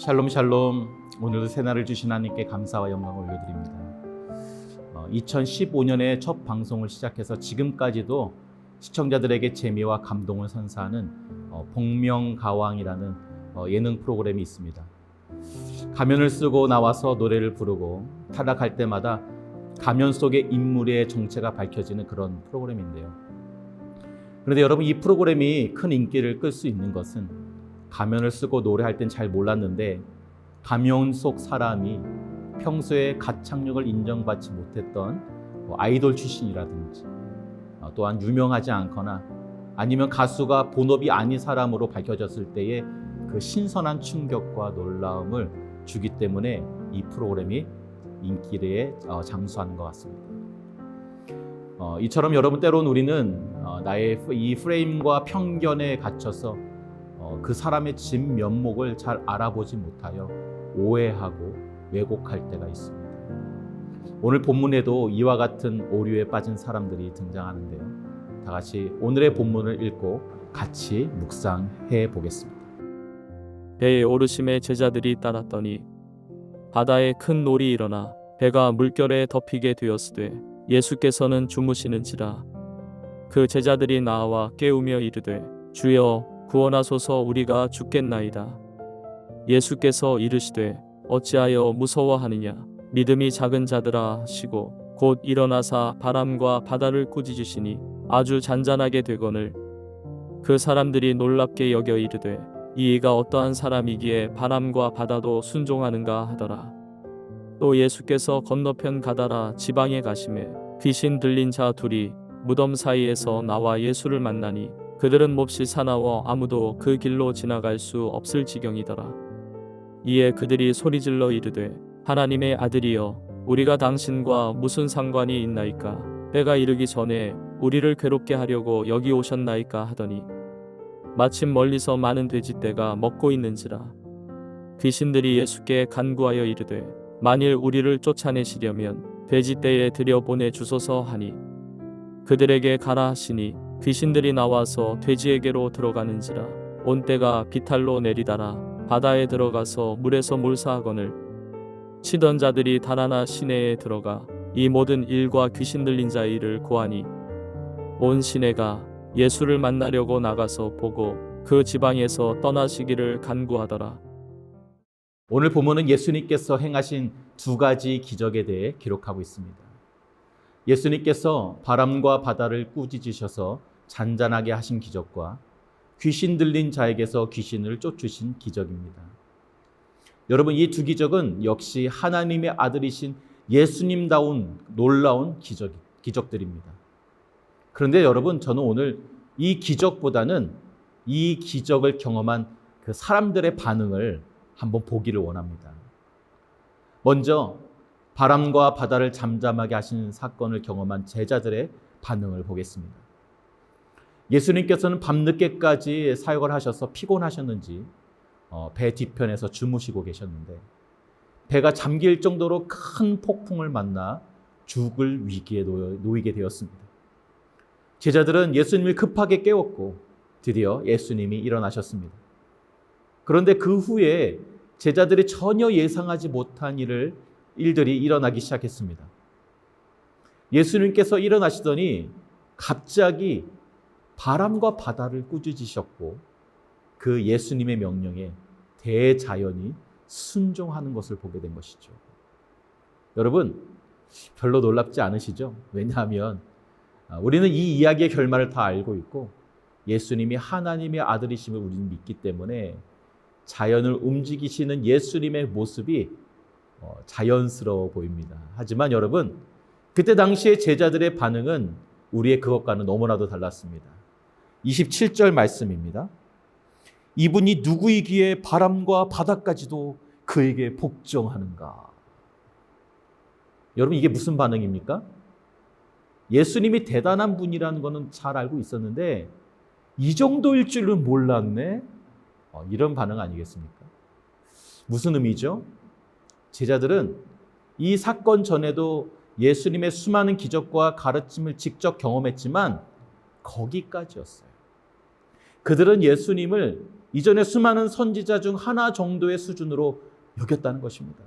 샬롬 샬롬. 오늘도 새날을 주신 하나님께 감사와 영광을 올려드립니다. 2015년에 첫 방송을 시작해서 지금까지도 시청자들에게 재미와 감동을 선사하는 복명가왕이라는 예능 프로그램이 있습니다. 가면을 쓰고 나와서 노래를 부르고 탈락할 때마다 가면 속의 인물의 정체가 밝혀지는 그런 프로그램인데요. 그런데 여러분, 이 프로그램이 큰 인기를 끌 수 있는 것은 가면을 쓰고 노래할 땐 잘 몰랐는데 가면 속 사람이 평소에 가창력을 인정받지 못했던 아이돌 출신이라든지 또한 유명하지 않거나 아니면 가수가 본업이 아닌 사람으로 밝혀졌을 때의 그 신선한 충격과 놀라움을 주기 때문에 이 프로그램이 인기를 장수하는 것 같습니다. 이처럼 여러분, 때론 우리는 나의 이 프레임과 편견에 갇혀서 그 사람의 진 면목을 잘 알아보지 못하여 오해하고 왜곡할 때가 있습니다. 오늘 본문에도 이와 같은 오류에 빠진 사람들이 등장하는데요. 다 같이 오늘의 본문을 읽고 같이 묵상해 보겠습니다. 배에 오르심에 제자들이 따랐더니 바다에 큰 놀이 일어나 배가 물결에 덮이게 되었으되 예수께서는 주무시는지라. 그 제자들이 나와 깨우며 이르되 주여 구원하소서, 우리가 죽겠나이다. 예수께서 이르시되 어찌하여 무서워하느냐, 믿음이 작은 자들아 하시고 곧 일어나사 바람과 바다를 꾸짖으시니 아주 잔잔하게 되거늘. 그 사람들이 놀랍게 여겨 이르되 이 이가 어떠한 사람이기에 바람과 바다도 순종하는가 하더라. 또 예수께서 건너편 가다라 지방에 가심에 귀신 들린 자 둘이 무덤 사이에서 나와 예수를 만나니 그들은 몹시 사나워 아무도 그 길로 지나갈 수 없을 지경이더라. 이에 그들이 소리질러 이르되 하나님의 아들이여, 우리가 당신과 무슨 상관이 있나이까? 때가 이르기 전에 우리를 괴롭게 하려고 여기 오셨나이까 하더니 마침 멀리서 많은 돼지떼가 먹고 있는지라. 귀신들이 예수께 간구하여 이르되 만일 우리를 쫓아내시려면 돼지떼에 들여보내 주소서 하니 그들에게 가라 하시니 귀신들이 나와서 돼지에게로 들어가는지라. 온 떼가 비탈로 내리다라 바다에 들어가서 물에서 몰사하거늘. 치던 자들이 달아나 시내에 들어가 이 모든 일과 귀신 들린 자의 일을 고하니 온 시내가 예수를 만나려고 나가서 보고 그 지방에서 떠나시기를 간구하더라. 오늘 본문은 예수님께서 행하신 두 가지 기적에 대해 기록하고 있습니다. 예수님께서 바람과 바다를 꾸짖으셔서 잔잔하게 하신 기적과 귀신 들린 자에게서 귀신을 쫓으신 기적입니다. 여러분, 이 두 기적은 역시 하나님의 아들이신 예수님다운 놀라운 기적들입니다. 그런데 여러분, 저는 오늘 이 기적보다는 이 기적을 경험한 그 사람들의 반응을 한번 보기를 원합니다. 먼저 바람과 바다를 잠잠하게 하신 사건을 경험한 제자들의 반응을 보겠습니다. 예수님께서는 밤늦게까지 사역을 하셔서 피곤하셨는지 배 뒤편에서 주무시고 계셨는데 배가 잠길 정도로 큰 폭풍을 만나 죽을 위기에 놓이게 되었습니다. 제자들은 예수님을 급하게 깨웠고 드디어 예수님이 일어나셨습니다. 그런데 그 후에 제자들이 전혀 예상하지 못한 일들이 일어나기 시작했습니다. 예수님께서 일어나시더니 갑자기 바람과 바다를 꾸짖으셨고 그 예수님의 명령에 대자연이 순종하는 것을 보게 된 것이죠. 여러분, 별로 놀랍지 않으시죠? 왜냐하면 우리는 이 이야기의 결말을 다 알고 있고 예수님이 하나님의 아들이심을 우리는 믿기 때문에 자연을 움직이시는 예수님의 모습이 자연스러워 보입니다. 하지만 여러분, 그때 당시의 제자들의 반응은 우리의 그것과는 너무나도 달랐습니다. 27절 말씀입니다. 이분이 누구이기에 바람과 바다까지도 그에게 복종하는가? 여러분, 이게 무슨 반응입니까? 예수님이 대단한 분이라는 것은 잘 알고 있었는데 이 정도일 줄은 몰랐네? 이런 반응 아니겠습니까? 무슨 의미죠? 제자들은 이 사건 전에도 예수님의 수많은 기적과 가르침을 직접 경험했지만 거기까지였어요. 그들은 예수님을 이전에 수많은 선지자 중 하나 정도의 수준으로 여겼다는 것입니다.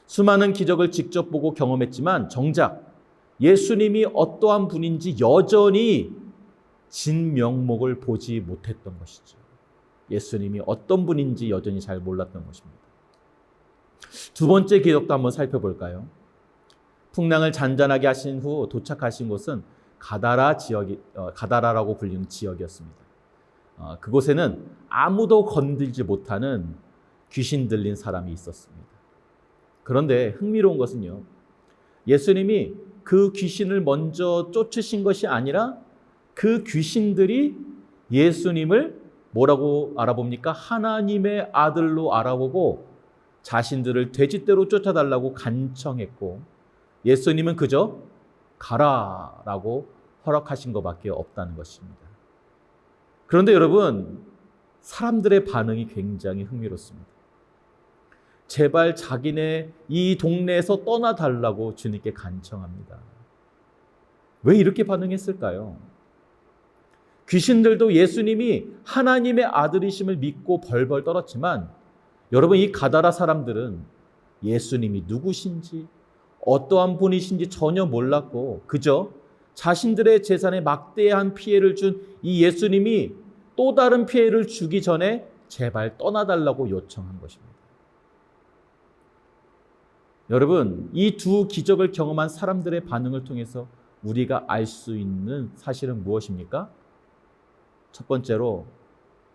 수많은 기적을 직접 보고 경험했지만 정작 예수님이 어떠한 분인지 여전히 진면목을 보지 못했던 것이죠. 예수님이 어떤 분인지 여전히 잘 몰랐던 것입니다. 두 번째 기적도 한번 살펴볼까요? 풍랑을 잔잔하게 하신 후 도착하신 곳은 가다라라고 불리는 지역이었습니다. 그곳에는 아무도 건들지 못하는 귀신 들린 사람이 있었습니다. 그런데 흥미로운 것은요, 예수님이 그 귀신을 먼저 쫓으신 것이 아니라 그 귀신들이 예수님을 뭐라고 알아봅니까? 하나님의 아들로 알아보고 자신들을 돼지떼로 쫓아달라고 간청했고, 예수님은 그저 가라라고 허락하신 것밖에 없다는 것입니다. 그런데 여러분, 사람들의 반응이 굉장히 흥미롭습니다. 제발 자기네 이 동네에서 떠나달라고 주님께 간청합니다. 왜 이렇게 반응했을까요? 귀신들도 예수님이 하나님의 아들이심을 믿고 벌벌 떨었지만, 여러분, 이 가다라 사람들은 예수님이 누구신지 어떠한 분이신지 전혀 몰랐고 그저 자신들의 재산에 막대한 피해를 준 이 예수님이 또 다른 피해를 주기 전에 제발 떠나달라고 요청한 것입니다. 여러분, 이 두 기적을 경험한 사람들의 반응을 통해서 우리가 알 수 있는 사실은 무엇입니까? 첫 번째로,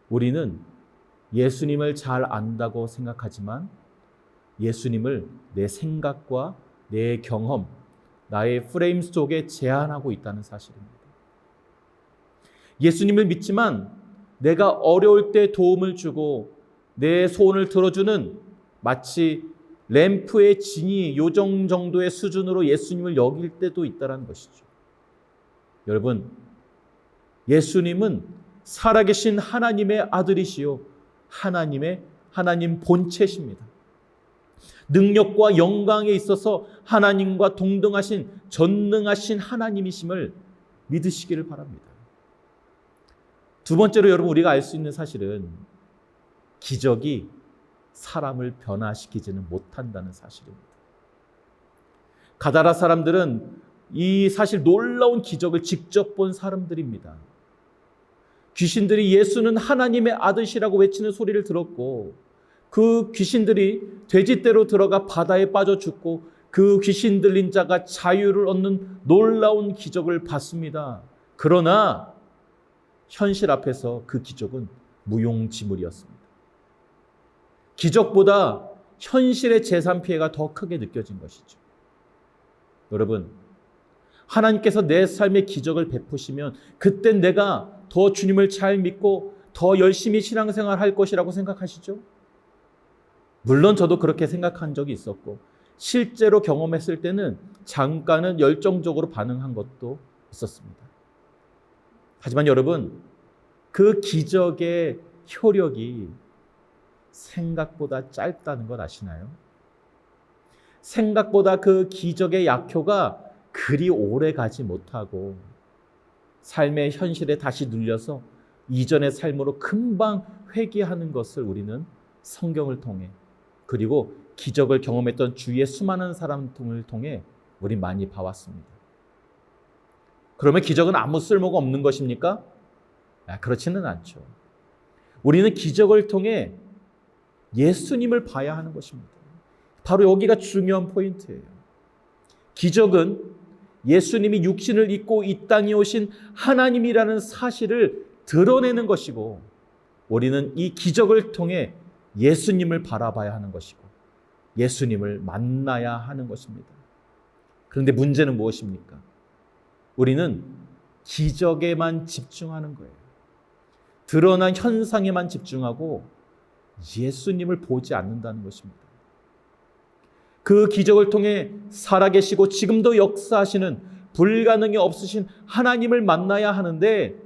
우리는 예수님을 잘 안다고 생각하지만 예수님을 내 생각과 내 경험, 나의 프레임 속에 제한하고 있다는 사실입니다. 예수님을 믿지만 내가 어려울 때 도움을 주고 내 소원을 들어주는 마치 램프의 진이 요정 정도의 수준으로 예수님을 여길 때도 있다는 것이죠. 여러분, 예수님은 살아계신 하나님의 아들이시요 하나님 본체십니다. 능력과 영광에 있어서 하나님과 동등하신 전능하신 하나님이심을 믿으시기를 바랍니다. 두 번째로 여러분, 우리가 알 수 있는 사실은 기적이 사람을 변화시키지는 못한다는 사실입니다. 가다라 사람들은 이 사실 놀라운 기적을 직접 본 사람들입니다. 귀신들이 예수는 하나님의 아들이라고 외치는 소리를 들었고, 그 귀신들이 돼지떼로 들어가 바다에 빠져 죽고 그 귀신 들린 자가 자유를 얻는 놀라운 기적을 봤습니다. 그러나 현실 앞에서 그 기적은 무용지물이었습니다. 기적보다 현실의 재산 피해가 더 크게 느껴진 것이죠. 여러분, 하나님께서 내 삶에 기적을 베푸시면 그땐 내가 더 주님을 잘 믿고 더 열심히 신앙생활 할 것이라고 생각하시죠? 물론 저도 그렇게 생각한 적이 있었고 실제로 경험했을 때는 잠깐은 열정적으로 반응한 것도 있었습니다. 하지만 여러분, 그 기적의 효력이 생각보다 짧다는 걸 아시나요? 생각보다 그 기적의 약효가 그리 오래 가지 못하고 삶의 현실에 다시 눌려서 이전의 삶으로 금방 회귀하는 것을 우리는 성경을 통해, 그리고 기적을 경험했던 주위의 수많은 사람들을 통해 우리 많이 봐왔습니다. 그러면 기적은 아무 쓸모가 없는 것입니까? 그렇지는 않죠. 우리는 기적을 통해 예수님을 봐야 하는 것입니다. 바로 여기가 중요한 포인트예요. 기적은 예수님이 육신을 입고 이 땅에 오신 하나님이라는 사실을 드러내는 것이고, 우리는 이 기적을 통해 예수님을 바라봐야 하는 것이고 예수님을 만나야 하는 것입니다. 그런데 문제는 무엇입니까? 우리는 기적에만 집중하는 거예요. 드러난 현상에만 집중하고 예수님을 보지 않는다는 것입니다. 그 기적을 통해 살아계시고 지금도 역사하시는 불가능이 없으신 하나님을 만나야 하는데,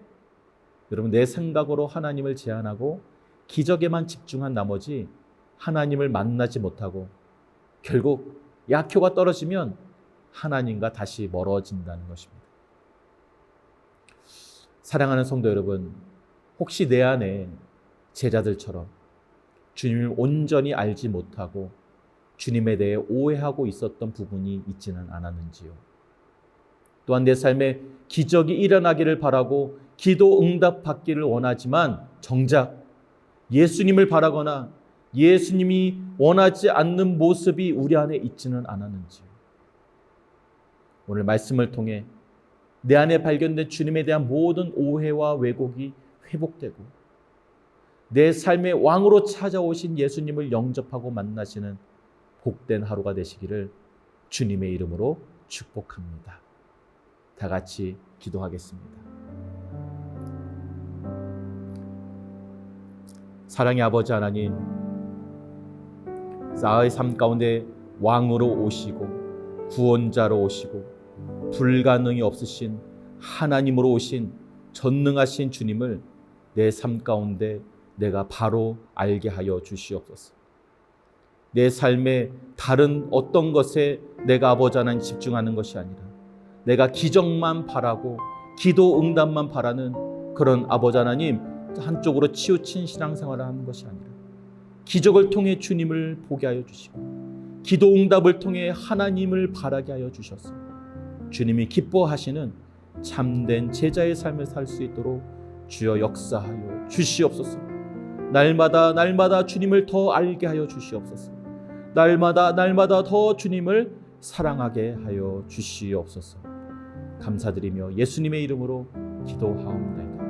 여러분, 내 생각으로 하나님을 제한하고 기적에만 집중한 나머지 하나님을 만나지 못하고 결국 약효가 떨어지면 하나님과 다시 멀어진다는 것입니다. 사랑하는 성도 여러분, 혹시 내 안에 제자들처럼 주님을 온전히 알지 못하고 주님에 대해 오해하고 있었던 부분이 있지는 않았는지요. 또한 내 삶에 기적이 일어나기를 바라고 기도 응답 받기를 원하지만 정작 예수님을 바라거나 예수님이 원하지 않는 모습이 우리 안에 있지는 않았는지요. 오늘 말씀을 통해 내 안에 발견된 주님에 대한 모든 오해와 왜곡이 회복되고 내 삶의 왕으로 찾아오신 예수님을 영접하고 만나시는 복된 하루가 되시기를 주님의 이름으로 축복합니다. 다 같이 기도하겠습니다. 사랑의 아버지 하나님, 나의 삶 가운데 왕으로 오시고 구원자로 오시고 불가능이 없으신 하나님으로 오신 전능하신 주님을 내 삶 가운데 내가 바로 알게 하여 주시옵소서. 내 삶의 다른 어떤 것에 내가 아버지 하나님 집중하는 것이 아니라 내가 기적만 바라고 기도 응답만 바라는 그런 아버지 하나님 한쪽으로 치우친 신앙생활을 하는 것이 아니라 기적을 통해 주님을 보게 하여 주시고 기도 응답을 통해 하나님을 바라게 하여 주셔서 주님이 기뻐하시는 참된 제자의 삶을 살 수 있도록 주여 역사하여 주시옵소서. 날마다 주님을 더 알게 하여 주시옵소서. 날마다 더 주님을 사랑하게 하여 주시옵소서. 감사드리며 예수님의 이름으로 기도하옵나이다.